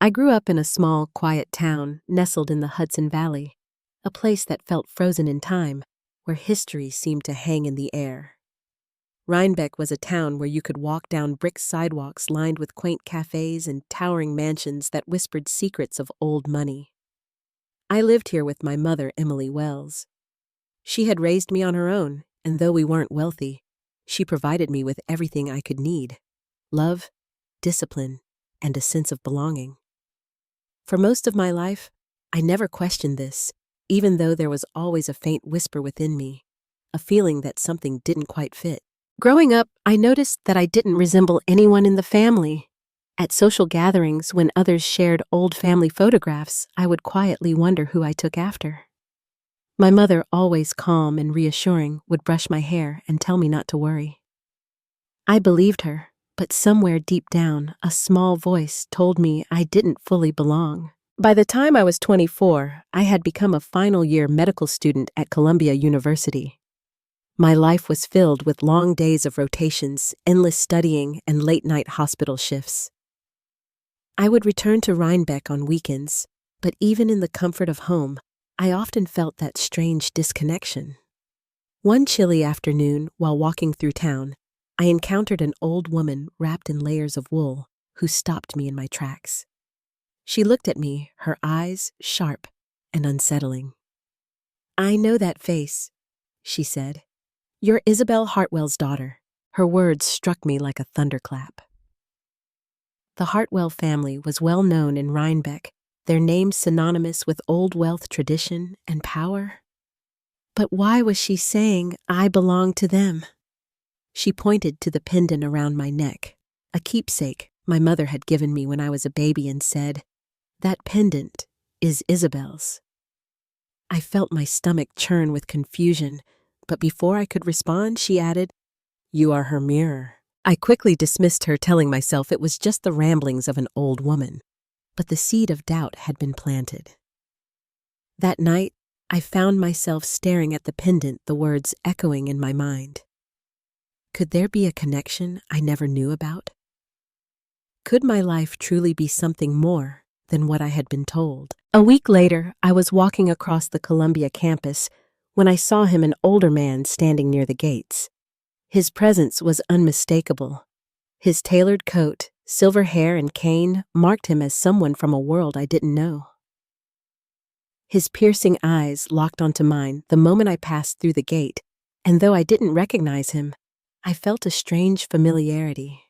I grew up in a small, quiet town nestled in the Hudson Valley, a place that felt frozen in time, where history seemed to hang in the air. Rhinebeck was a town where you could walk down brick sidewalks lined with quaint cafes and towering mansions that whispered secrets of old money. I lived here with my mother, Emily Wells. She had raised me on her own, and though we weren't wealthy, she provided me with everything I could need: love, discipline, and a sense of belonging. For most of my life, I never questioned this, even though there was always a faint whisper within me, a feeling that something didn't quite fit. Growing up, I noticed that I didn't resemble anyone in the family. At social gatherings, when others shared old family photographs, I would quietly wonder who I took after. My mother, always calm and reassuring, would brush my hair and tell me not to worry. I believed her, but somewhere deep down, a small voice told me I didn't fully belong. By the time I was 24, I had become a final-year medical student at Columbia University. My life was filled with long days of rotations, endless studying, and late-night hospital shifts. I would return to Rhinebeck on weekends, but even in the comfort of home, I often felt that strange disconnection. One chilly afternoon, while walking through town, I encountered an old woman wrapped in layers of wool who stopped me in my tracks. She looked at me, her eyes sharp and unsettling. "I know that face," she said. "You're Isabel Hartwell's daughter." Her words struck me like a thunderclap. The Hartwell family was well known in Rhinebeck, their name synonymous with old wealth, tradition, and power. But why was she saying I belonged to them? She pointed to the pendant around my neck, a keepsake my mother had given me when I was a baby, and said, "That pendant is Isabel's." I felt my stomach churn with confusion, but before I could respond, she added, "You are her mirror." I quickly dismissed her, telling myself it was just the ramblings of an old woman, but the seed of doubt had been planted. That night, I found myself staring at the pendant, the words echoing in my mind. Could there be a connection I never knew about? Could my life truly be something more than what I had been told? A week later, I was walking across the Columbia campus when I saw him, an older man standing near the gates. His presence was unmistakable. His tailored coat, silver hair, and cane marked him as someone from a world I didn't know. His piercing eyes locked onto mine the moment I passed through the gate, and though I didn't recognize him, I felt a strange familiarity.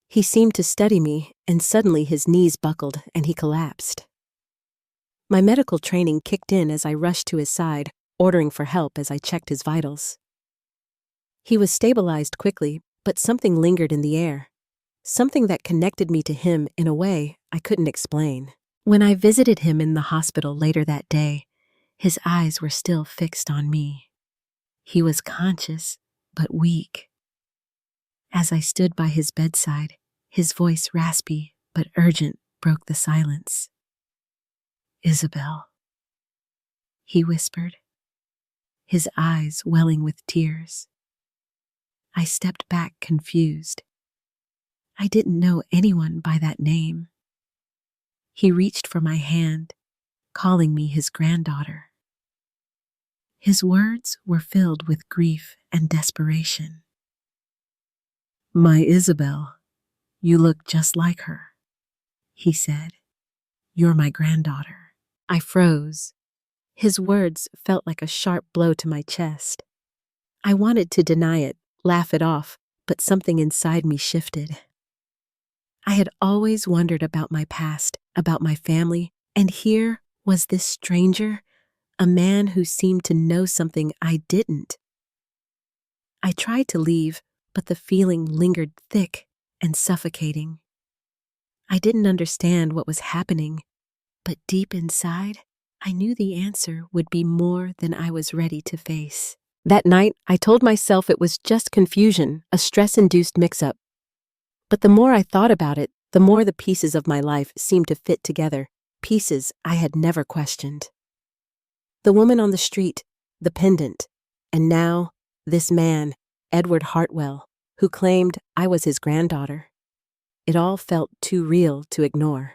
He seemed to study me, and suddenly his knees buckled and he collapsed. My medical training kicked in as I rushed to his side, ordering for help as I checked his vitals. He was stabilized quickly, but something lingered in the air, something that connected me to him in a way I couldn't explain. When I visited him in the hospital later that day, his eyes were still fixed on me. He was conscious, but weak. As I stood by his bedside, his voice, raspy but urgent, broke the silence. "Isabel," he whispered, his eyes welling with tears. I stepped back, confused. I didn't know anyone by that name. He reached for my hand, calling me his granddaughter. His words were filled with grief and desperation. "My Isabel, you look just like her," he said. "You're my granddaughter." I froze. His words felt like a sharp blow to my chest. I wanted to deny it, laugh it off, but something inside me shifted. I had always wondered about my past, about my family, and here was this stranger, a man who seemed to know something I didn't. I tried to leave, but the feeling lingered thick and suffocating. I didn't understand what was happening, but deep inside, I knew the answer would be more than I was ready to face. That night, I told myself it was just confusion, a stress-induced mix-up. But the more I thought about it, the more the pieces of my life seemed to fit together, pieces I had never questioned. The woman on the street, the pendant, and now this man, Edward Hartwell, who claimed I was his granddaughter. It all felt too real to ignore.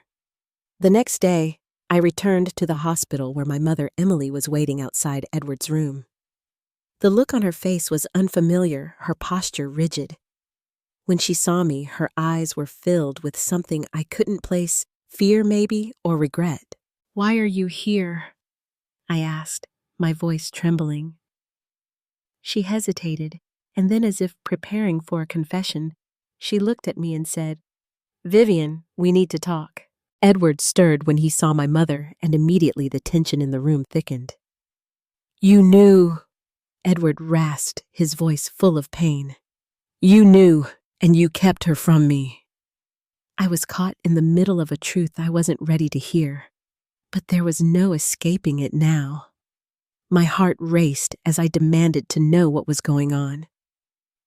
The next day, I returned to the hospital where my mother Emily was waiting outside Edward's room. The look on her face was unfamiliar, her posture rigid. When she saw me, her eyes were filled with something I couldn't place, fear maybe, or regret. "Why are you here?" I asked, my voice trembling. She hesitated, and then, as if preparing for a confession, she looked at me and said, "Vivian, we need to talk." Edward stirred when he saw my mother, and immediately the tension in the room thickened. "You knew," Edward rasped, his voice full of pain. "You knew, and you kept her from me." I was caught in the middle of a truth I wasn't ready to hear, but there was no escaping it now. My heart raced as I demanded to know what was going on.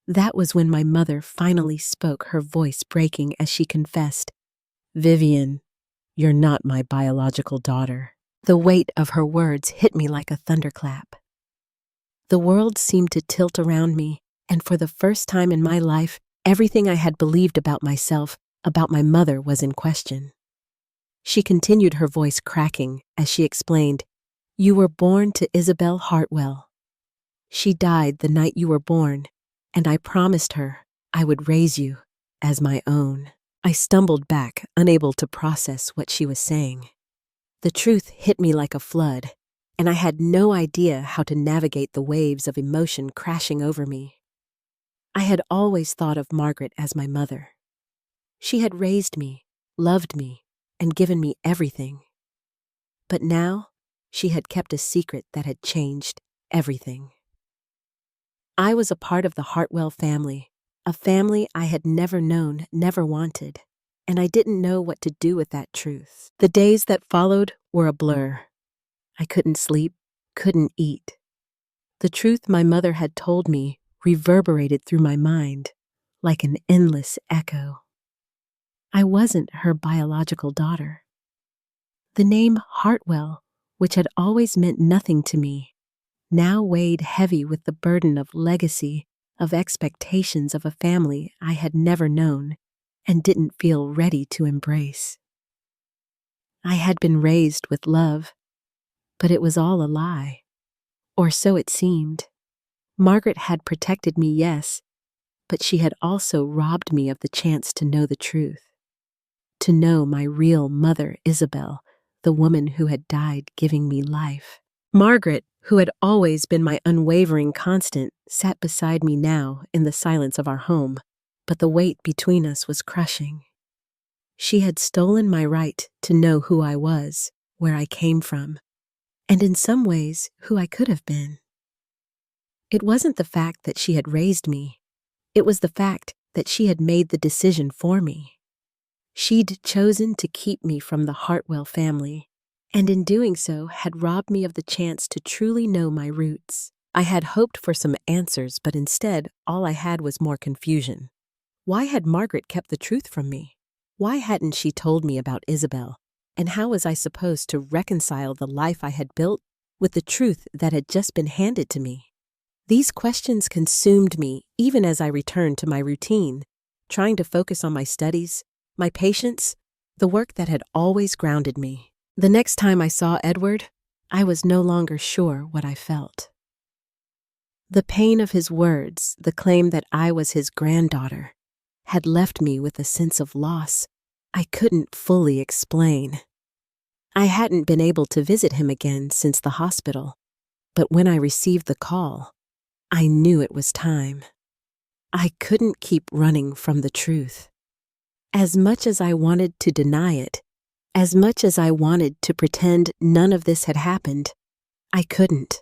That was when my mother finally spoke, her voice breaking as she confessed, "Vivian, you're not my biological daughter." The weight of her words hit me like a thunderclap. The world seemed to tilt around me, and for the first time in my life, everything I had believed about myself, about my mother, was in question. She continued, her voice cracking, as she explained, "You were born to Isabel Hartwell. She died the night you were born, and I promised her I would raise you as my own." I stumbled back, unable to process what she was saying. The truth hit me like a flood, and I had no idea how to navigate the waves of emotion crashing over me. I had always thought of Margaret as my mother. She had raised me, loved me, and given me everything. But now, she had kept a secret that had changed everything. I was a part of the Hartwell family, a family I had never known, never wanted, and I didn't know what to do with that truth. The days that followed were a blur. I couldn't sleep, couldn't eat. The truth my mother had told me reverberated through my mind like an endless echo. I wasn't her biological daughter. The name Hartwell, which had always meant nothing to me, now weighed heavy with the burden of legacy, of expectations of a family I had never known and didn't feel ready to embrace. I had been raised with love, but it was all a lie, or so it seemed. Margaret had protected me, yes, but she had also robbed me of the chance to know the truth, to know my real mother, Isabel, the woman who had died giving me life. Margaret, who had always been my unwavering constant, sat beside me now in the silence of our home, but the weight between us was crushing. She had stolen my right to know who I was, where I came from, and in some ways who I could have been. It wasn't the fact that she had raised me, it was the fact that she had made the decision for me. She'd chosen to keep me from the Hartwell family, and in doing so had robbed me of the chance to truly know my roots. I had hoped for some answers, but instead all I had was more confusion. Why had Margaret kept the truth from me? Why hadn't she told me about Isabel? And how was I supposed to reconcile the life I had built with the truth that had just been handed to me? These questions consumed me even as I returned to my routine, trying to focus on my studies, my patience, the work that had always grounded me. The next time I saw Edward, I was no longer sure what I felt. The pain of his words, the claim that I was his granddaughter, had left me with a sense of loss I couldn't fully explain. I hadn't been able to visit him again since the hospital, but when I received the call, I knew it was time. I couldn't keep running from the truth. As much as I wanted to deny it, as much as I wanted to pretend none of this had happened, I couldn't.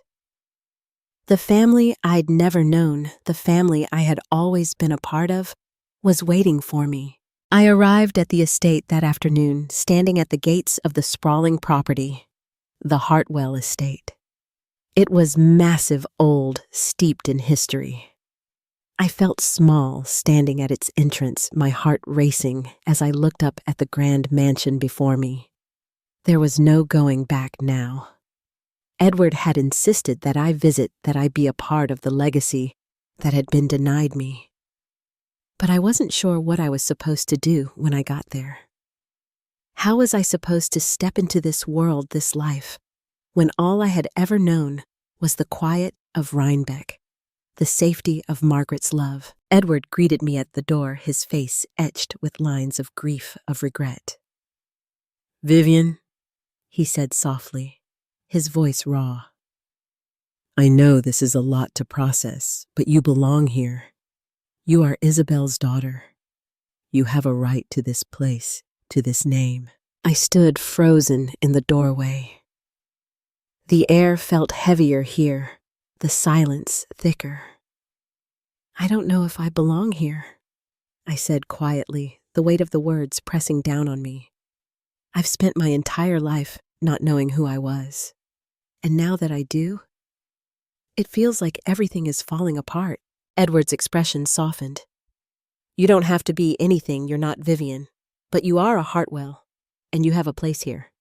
The family I'd never known, the family I had always been a part of, was waiting for me. I arrived at the estate that afternoon, standing at the gates of the sprawling property, the Hartwell estate. It was massive, old, steeped in history. I felt small standing at its entrance, my heart racing as I looked up at the grand mansion before me. There was no going back now. Edward had insisted that I visit, that I be a part of the legacy that had been denied me. But I wasn't sure what I was supposed to do when I got there. How was I supposed to step into this world, this life, when all I had ever known was the quiet of Rhinebeck, the safety of Margaret's love? Edward greeted me at the door, his face etched with lines of grief, of regret. "Vivian," he said softly, his voice raw. "I know this is a lot to process, but you belong here. You are Isabel's daughter. You have a right to this place, to this name." I stood frozen in the doorway. The air felt heavier here, the silence thicker. "I don't know if I belong here," I said quietly, the weight of the words pressing down on me. "I've spent my entire life not knowing who I was. And now that I do, it feels like everything is falling apart." Edward's expression softened. "You don't have to be anything you're not, Vivian, but you are a Hartwell, and you have a place here.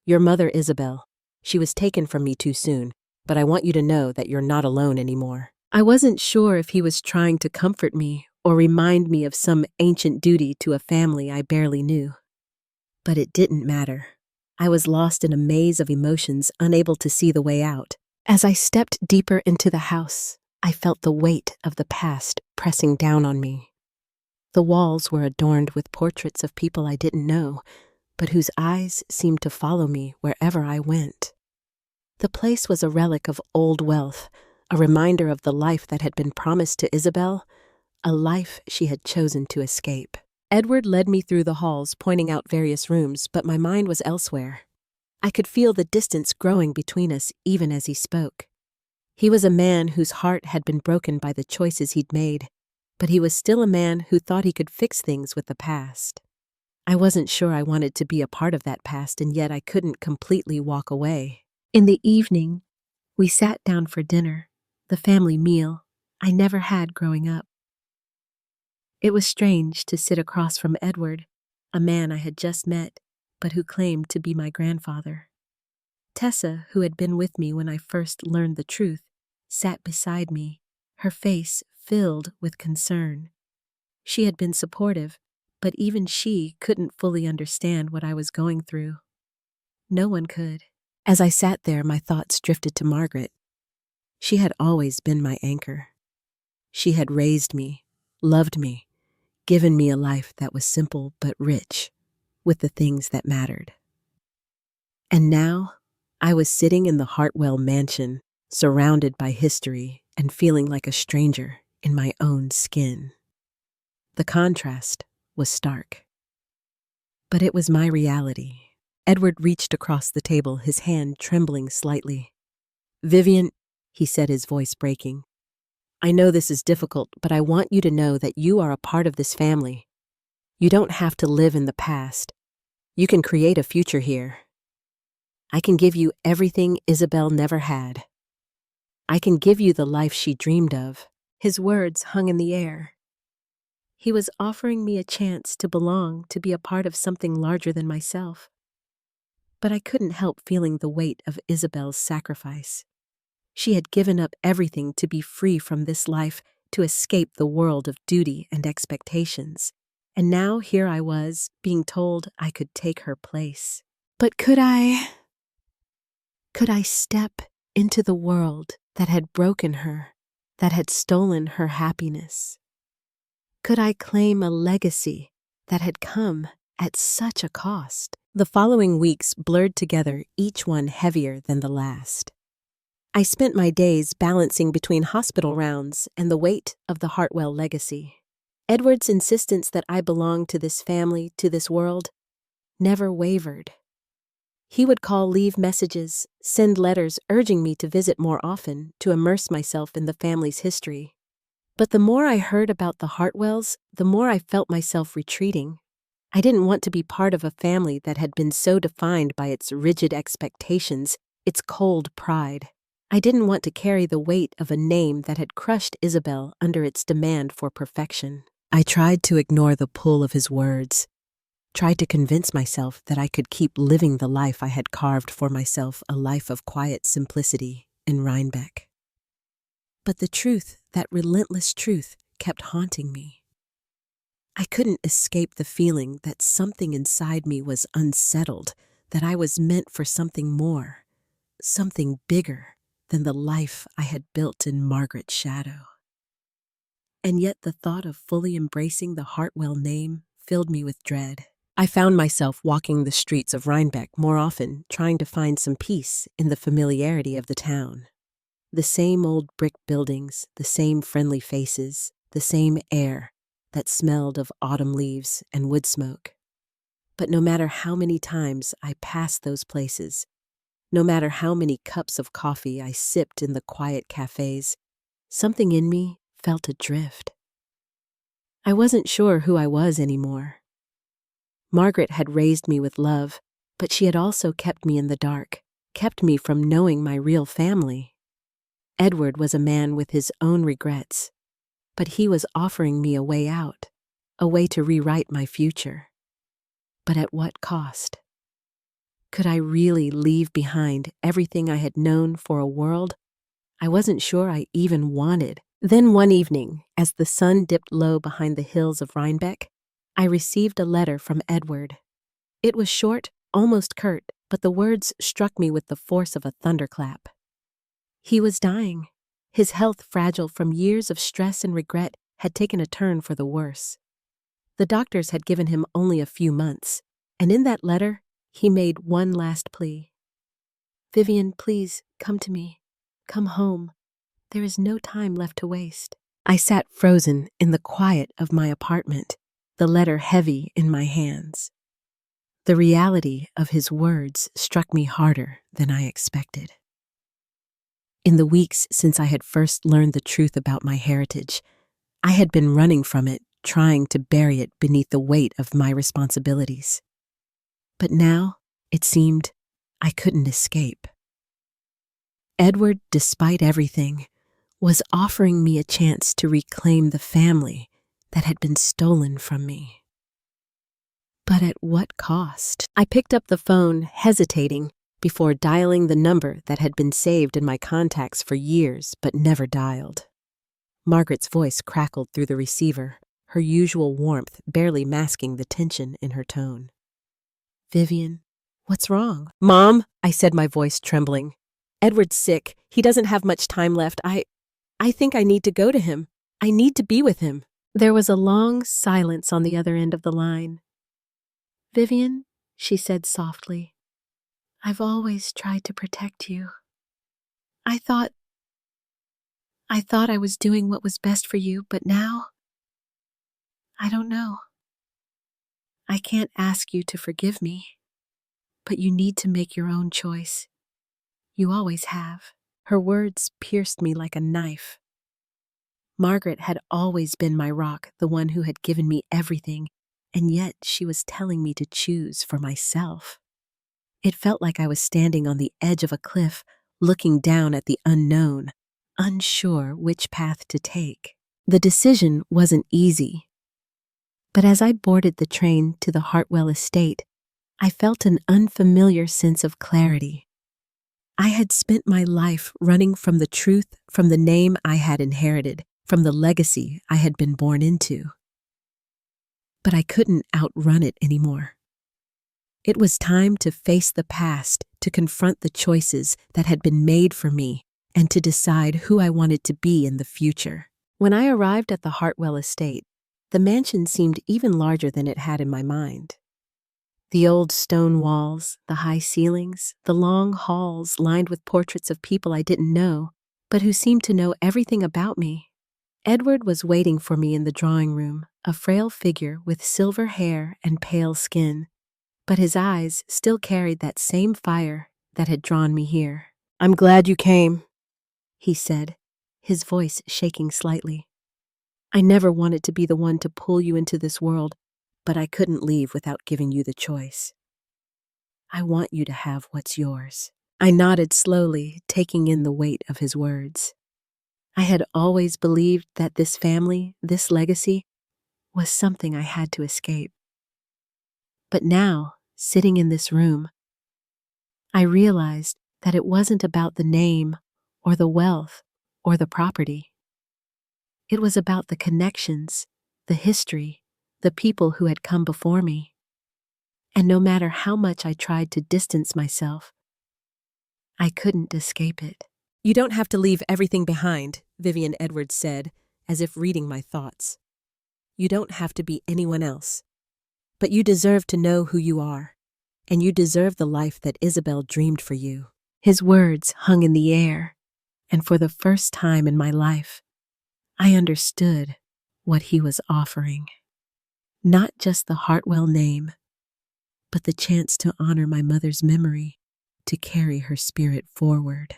Your mother, Isabel, she was taken from me too soon, but I want you to know that you're not alone anymore." I wasn't sure if he was trying to comfort me or remind me of some ancient duty to a family I barely knew. But it didn't matter. I was lost in a maze of emotions, unable to see the way out. As I stepped deeper into the house, I felt the weight of the past pressing down on me. The walls were adorned with portraits of people I didn't know, but whose eyes seemed to follow me wherever I went. The place was a relic of old wealth, a reminder of the life that had been promised to Isabel, a life she had chosen to escape. Edward led me through the halls, pointing out various rooms, but my mind was elsewhere. I could feel the distance growing between us even as he spoke. He was a man whose heart had been broken by the choices he'd made, but he was still a man who thought he could fix things with the past. I wasn't sure I wanted to be a part of that past, and yet I couldn't completely walk away. In the evening, we sat down for dinner, the family meal I never had growing up. It was strange to sit across from Edward, a man I had just met, but who claimed to be my grandfather. Tessa, who had been with me when I first learned the truth, sat beside me, her face filled with concern. She had been supportive, but even she couldn't fully understand what I was going through. No one could. As I sat there, my thoughts drifted to Margaret. She had always been my anchor. She had raised me, loved me, given me a life that was simple but rich, with the things that mattered. And now, I was sitting in the Hartwell mansion, surrounded by history and feeling like a stranger in my own skin. The contrast was stark. But it was my reality. Edward reached across the table, his hand trembling slightly. "Vivian," he said, his voice breaking, "I know this is difficult, but I want you to know that you are a part of this family. You don't have to live in the past. You can create a future here. I can give you everything Isabel never had. I can give you the life she dreamed of." His words hung in the air. He was offering me a chance to belong, to be a part of something larger than myself. But I couldn't help feeling the weight of Isabel's sacrifice. She had given up everything to be free from this life, to escape the world of duty and expectations. And now here I was, being told I could take her place. But could I step into the world that had broken her, that had stolen her happiness? Could I claim a legacy that had come at such a cost? The following weeks blurred together, each one heavier than the last. I spent my days balancing between hospital rounds and the weight of the Hartwell legacy. Edward's insistence that I belong to this family, to this world, never wavered. He would call, leave messages, send letters urging me to visit more often, to immerse myself in the family's history. But the more I heard about the Hartwells, the more I felt myself retreating. I didn't want to be part of a family that had been so defined by its rigid expectations, its cold pride. I didn't want to carry the weight of a name that had crushed Isabel under its demand for perfection. I tried to ignore the pull of his words, tried to convince myself that I could keep living the life I had carved for myself, a life of quiet simplicity in Rhinebeck. But the truth, that relentless truth, kept haunting me. I couldn't escape the feeling that something inside me was unsettled, that I was meant for something more, something bigger than the life I had built in Margaret's shadow. And yet the thought of fully embracing the Hartwell name filled me with dread. I found myself walking the streets of Rhinebeck more often, trying to find some peace in the familiarity of the town. The same old brick buildings, the same friendly faces, the same air that smelled of autumn leaves and wood smoke. But no matter how many times I passed those places, no matter how many cups of coffee I sipped in the quiet cafes, something in me felt adrift. I wasn't sure who I was anymore. Margaret had raised me with love, but she had also kept me in the dark, kept me from knowing my real family. Edward was a man with his own regrets, but he was offering me a way out, a way to rewrite my future. But at what cost? Could I really leave behind everything I had known for a world I wasn't sure I even wanted? Then one evening, as the sun dipped low behind the hills of Rhinebeck, I received a letter from Edward. It was short, almost curt, but the words struck me with the force of a thunderclap. He was dying. His health, fragile from years of stress and regret, had taken a turn for the worse. The doctors had given him only a few months, and in that letter, he made one last plea. "Vivian, please, come to me. Come home. There is no time left to waste." I sat frozen in the quiet of my apartment, the letter heavy in my hands. The reality of his words struck me harder than I expected. In the weeks since I had first learned the truth about my heritage, I had been running from it, trying to bury it beneath the weight of my responsibilities. But now, it seemed, I couldn't escape. Edward, despite everything, was offering me a chance to reclaim the family that had been stolen from me. But at what cost? I picked up the phone, hesitating, before dialing the number that had been saved in my contacts for years but never dialed. Margaret's voice crackled through the receiver, her usual warmth barely masking the tension in her tone. "Vivian, what's wrong?" "Mom," I said, my voice trembling. "Edward's sick. He doesn't have much time left. I think I need to go to him. I need to be with him." There was a long silence on the other end of the line. "Vivian," she said softly, "I've always tried to protect you. I thought I was doing what was best for you, but now, I don't know. I can't ask you to forgive me, but you need to make your own choice. You always have." Her words pierced me like a knife. Margaret had always been my rock, the one who had given me everything, and yet she was telling me to choose for myself. It felt like I was standing on the edge of a cliff, looking down at the unknown, unsure which path to take. The decision wasn't easy. But as I boarded the train to the Hartwell estate, I felt an unfamiliar sense of clarity. I had spent my life running from the truth, from the name I had inherited, from the legacy I had been born into. But I couldn't outrun it anymore. It was time to face the past, to confront the choices that had been made for me, and to decide who I wanted to be in the future. When I arrived at the Hartwell estate, the mansion seemed even larger than it had in my mind. The old stone walls, the high ceilings, the long halls lined with portraits of people I didn't know, but who seemed to know everything about me. Edward was waiting for me in the drawing room, a frail figure with silver hair and pale skin, but his eyes still carried that same fire that had drawn me here. "I'm glad you came," he said, his voice shaking slightly. "I never wanted to be the one to pull you into this world, but I couldn't leave without giving you the choice. I want you to have what's yours." I nodded slowly, taking in the weight of his words. I had always believed that this family, this legacy, was something I had to escape. But now, sitting in this room, I realized that it wasn't about the name or the wealth or the property. It was about the connections, the history, the people who had come before me. And no matter how much I tried to distance myself, I couldn't escape it. "You don't have to leave everything behind," Vivian Edwards said, as if reading my thoughts. "You don't have to be anyone else. But you deserve to know who you are, and you deserve the life that Isabel dreamed for you." His words hung in the air, and for the first time in my life, I understood what he was offering. Not just the Hartwell name, but the chance to honor my mother's memory, to carry her spirit forward.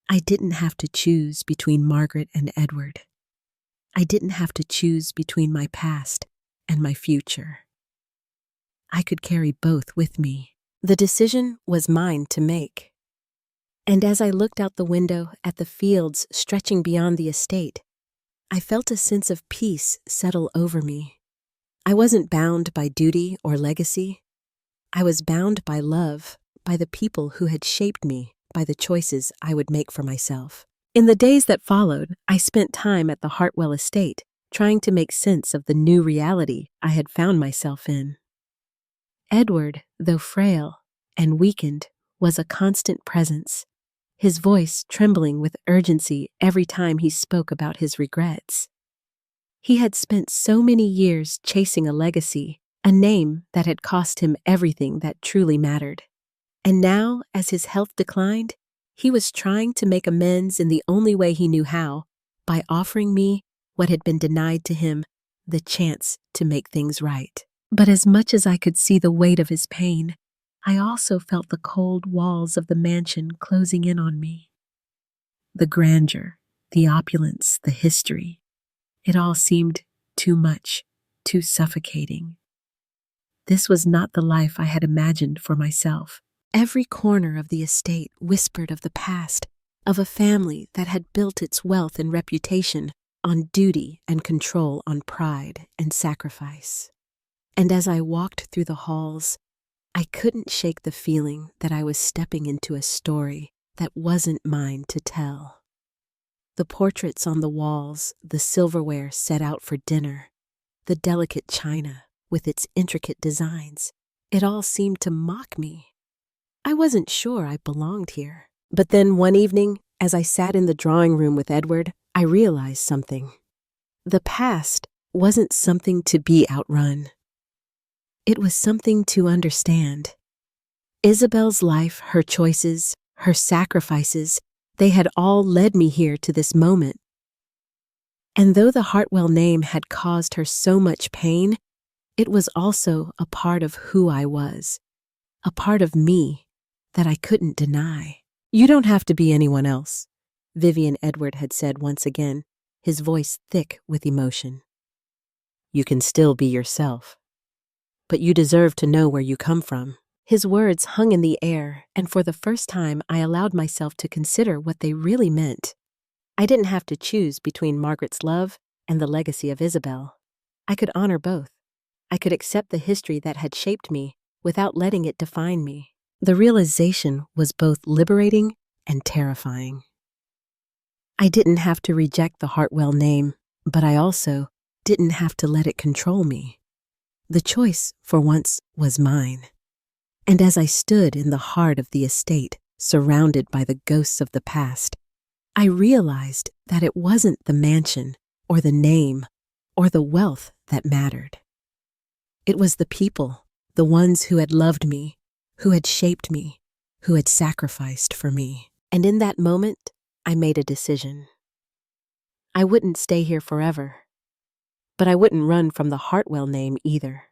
I didn't have to choose between Margaret and Edward. I didn't have to choose between my past and my future. I could carry both with me. The decision was mine to make. And as I looked out the window at the fields stretching beyond the estate, I felt a sense of peace settle over me. I wasn't bound by duty or legacy. I was bound by love, by the people who had shaped me, by the choices I would make for myself. In the days that followed, I spent time at the Hartwell estate, trying to make sense of the new reality I had found myself in. Edward, though frail and weakened, was a constant presence, his voice trembling with urgency every time he spoke about his regrets. He had spent so many years chasing a legacy, a name that had cost him everything that truly mattered. And now, as his health declined, he was trying to make amends in the only way he knew how, by offering me what had been denied to him, the chance to make things right. But as much as I could see the weight of his pain, I also felt the cold walls of the mansion closing in on me. The grandeur, the opulence, the history, it all seemed too much, too suffocating. This was not the life I had imagined for myself. Every corner of the estate whispered of the past, of a family that had built its wealth and reputation on duty and control, on pride and sacrifice. And as I walked through the halls, I couldn't shake the feeling that I was stepping into a story that wasn't mine to tell. The portraits on the walls, the silverware set out for dinner, the delicate china with its intricate designs, it all seemed to mock me. I wasn't sure I belonged here. But then one evening, as I sat in the drawing room with Edward, I realized something. The past wasn't something to be outrun. It was something to understand. Isabel's life, her choices, her sacrifices, they had all led me here to this moment. And though the Hartwell name had caused her so much pain, it was also a part of who I was, a part of me that I couldn't deny. "You don't have to be anyone else," Vivian Edward had said once again, his voice thick with emotion. "You can still be yourself. But you deserve to know where you come from." His words hung in the air, and for the first time I allowed myself to consider what they really meant. I didn't have to choose between Margaret's love and the legacy of Isabel. I could honor both. I could accept the history that had shaped me without letting it define me. The realization was both liberating and terrifying. I didn't have to reject the Hartwell name, but I also didn't have to let it control me. The choice, for once, was mine. And as I stood in the heart of the estate, surrounded by the ghosts of the past, I realized that it wasn't the mansion, or the name, or the wealth that mattered. It was the people, the ones who had loved me, who had shaped me, who had sacrificed for me. And in that moment, I made a decision. I wouldn't stay here forever. But I wouldn't run from the Hartwell name either.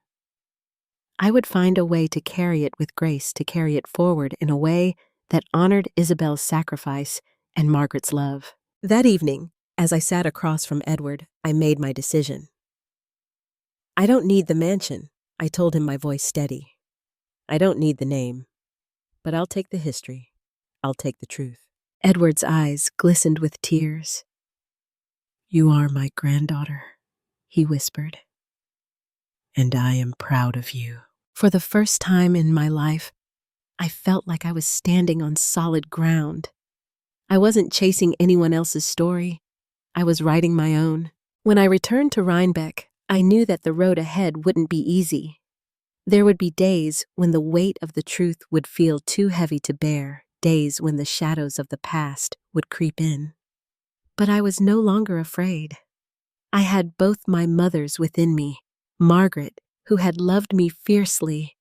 I would find a way to carry it with grace, to carry it forward in a way that honored Isabel's sacrifice and Margaret's love. That evening, as I sat across from Edward, I made my decision. "I don't need the mansion," I told him, my voice steady. "I don't need the name, but I'll take the history. I'll take the truth." Edward's eyes glistened with tears. "You are my granddaughter," he whispered, "and I am proud of you." For the first time in my life, I felt like I was standing on solid ground. I wasn't chasing anyone else's story. I was writing my own. When I returned to Rhinebeck, I knew that the road ahead wouldn't be easy. There would be days when the weight of the truth would feel too heavy to bear, days when the shadows of the past would creep in. But I was no longer afraid. I had both my mothers within me, Margaret, who had loved me fiercely,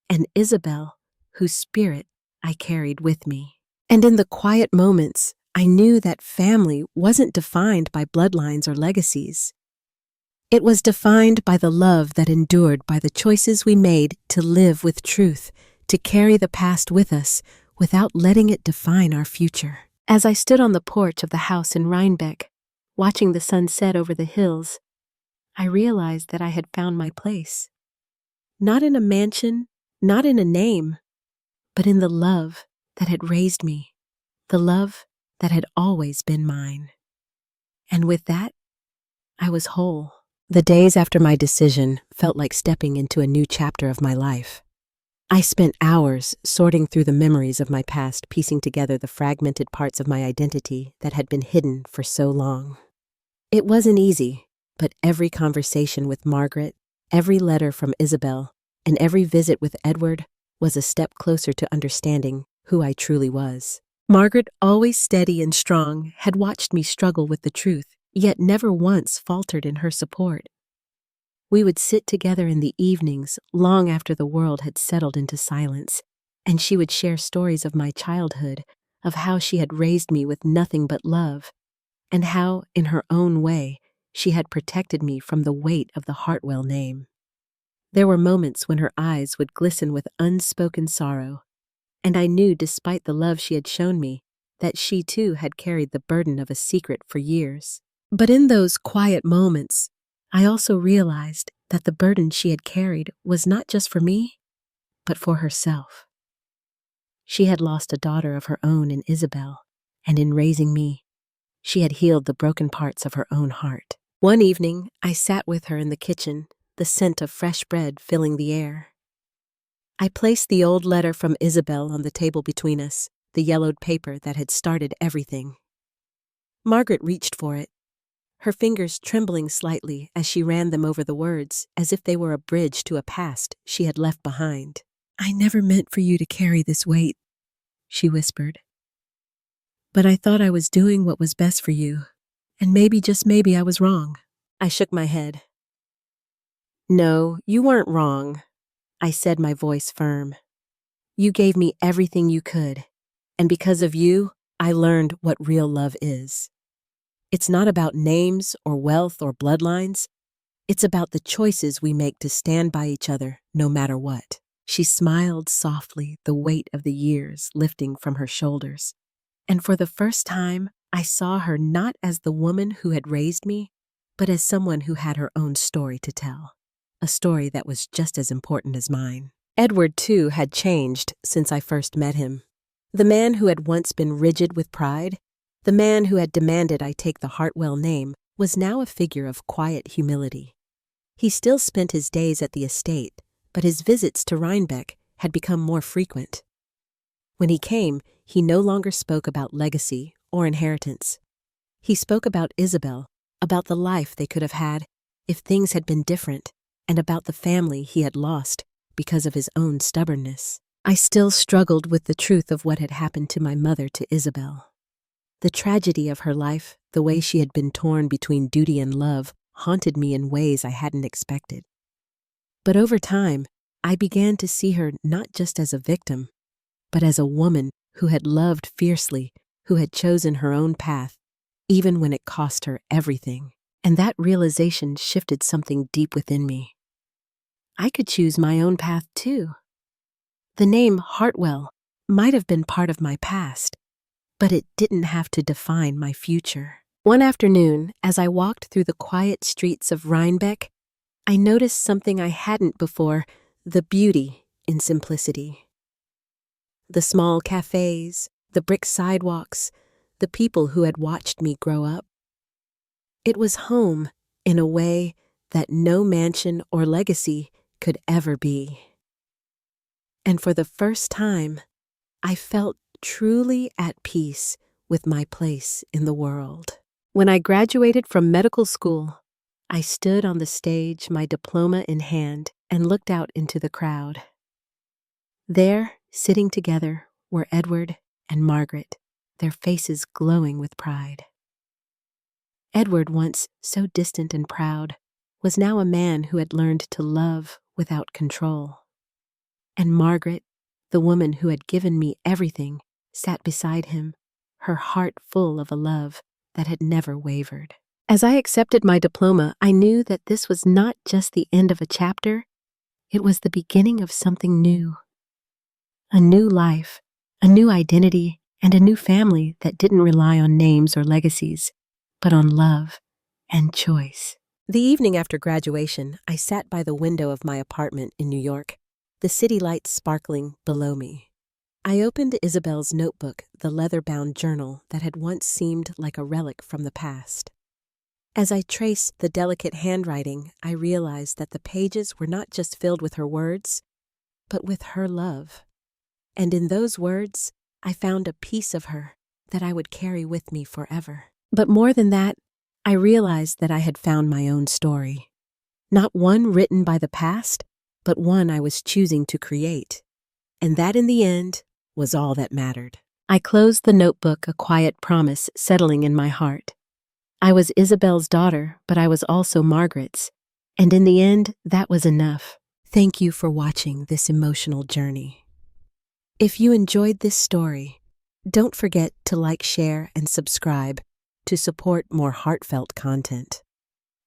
and Isabel, whose spirit I carried with me. And in the quiet moments, I knew that family wasn't defined by bloodlines or legacies. It was defined by the love that endured by the choices we made to live with truth, to carry the past with us without letting it define our future. As I stood on the porch of the house in Rhinebeck, watching the sun set over the hills, I realized that I had found my place. Not in a mansion, not in a name, but in the love that had raised me, the love that had always been mine. And with that, I was whole. The days after my decision felt like stepping into a new chapter of my life. I spent hours sorting through the memories of my past, piecing together the fragmented parts of my identity that had been hidden for so long. It wasn't easy, but every conversation with Margaret, every letter from Isabel, and every visit with Edward was a step closer to understanding who I truly was. Margaret, always steady and strong, had watched me struggle with the truth, yet never once faltered in her support. We would sit together in the evenings, long after the world had settled into silence, and she would share stories of my childhood, of how she had raised me with nothing but love, and how, in her own way, she had protected me from the weight of the Hartwell name. There were moments when her eyes would glisten with unspoken sorrow, and I knew, despite the love she had shown me, that she too had carried the burden of a secret for years. But in those quiet moments, I also realized that the burden she had carried was not just for me, but for herself. She had lost a daughter of her own in Isabel, and in raising me, she had healed the broken parts of her own heart. One evening, I sat with her in the kitchen, the scent of fresh bread filling the air. I placed the old letter from Isabel on the table between us, the yellowed paper that had started everything. Margaret reached for it, her fingers trembling slightly as she ran them over the words, as if they were a bridge to a past she had left behind. "I never meant for you to carry this weight," she whispered. "But I thought I was doing what was best for you, and maybe, just maybe, I was wrong." I shook my head. "No, you weren't wrong," I said, my voice firm. "You gave me everything you could, and because of you, I learned what real love is. It's not about names or wealth or bloodlines. It's about the choices we make to stand by each other no matter what." She smiled softly, the weight of the years lifting from her shoulders. And for the first time, I saw her not as the woman who had raised me, but as someone who had her own story to tell. A story that was just as important as mine. Edward, too, had changed since I first met him. The man who had once been rigid with pride, the man who had demanded I take the Hartwell name, was now a figure of quiet humility. He still spent his days at the estate, but his visits to Rhinebeck had become more frequent. When he came, he no longer spoke about legacy or inheritance. He spoke about Isabel, about the life they could have had if things had been different, and about the family he had lost because of his own stubbornness. I still struggled with the truth of what had happened to my mother, to Isabel. The tragedy of her life, the way she had been torn between duty and love, haunted me in ways I hadn't expected. But over time, I began to see her not just as a victim, but as a woman who had loved fiercely, who had chosen her own path, even when it cost her everything. And that realization shifted something deep within me. I could choose my own path too. The name Hartwell might have been part of my past, but it didn't have to define my future. One afternoon, as I walked through the quiet streets of Rhinebeck, I noticed something I hadn't before: the beauty in simplicity. The small cafes, the brick sidewalks, the people who had watched me grow up. It was home in a way that no mansion or legacy could ever be. And for the first time, I felt truly at peace with my place in the world. When I graduated from medical school, I stood on the stage, my diploma in hand, and looked out into the crowd. There, sitting together, were Edward and Margaret, their faces glowing with pride. Edward, once so distant and proud, was now a man who had learned to love without control. And Margaret, the woman who had given me everything, sat beside him, her heart full of a love that had never wavered. As I accepted my diploma, I knew that this was not just the end of a chapter, it was the beginning of something new. A new life, a new identity, and a new family that didn't rely on names or legacies, but on love and choice. The evening after graduation, I sat by the window of my apartment in New York, the city lights sparkling below me. I opened Isabel's notebook, the leather-bound journal that had once seemed like a relic from the past. As I traced the delicate handwriting, I realized that the pages were not just filled with her words, but with her love. And in those words, I found a piece of her that I would carry with me forever. But more than that, I realized that I had found my own story. Not one written by the past, but one I was choosing to create. And that, in the end, was all that mattered. I closed the notebook, a quiet promise settling in my heart. I was Isabel's daughter, but I was also Margaret's. And in the end, that was enough. Thank you for watching this emotional journey. If you enjoyed this story, don't forget to like, share, and subscribe to support more heartfelt content.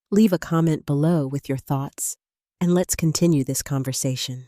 Leave a comment below with your thoughts, and let's continue this conversation.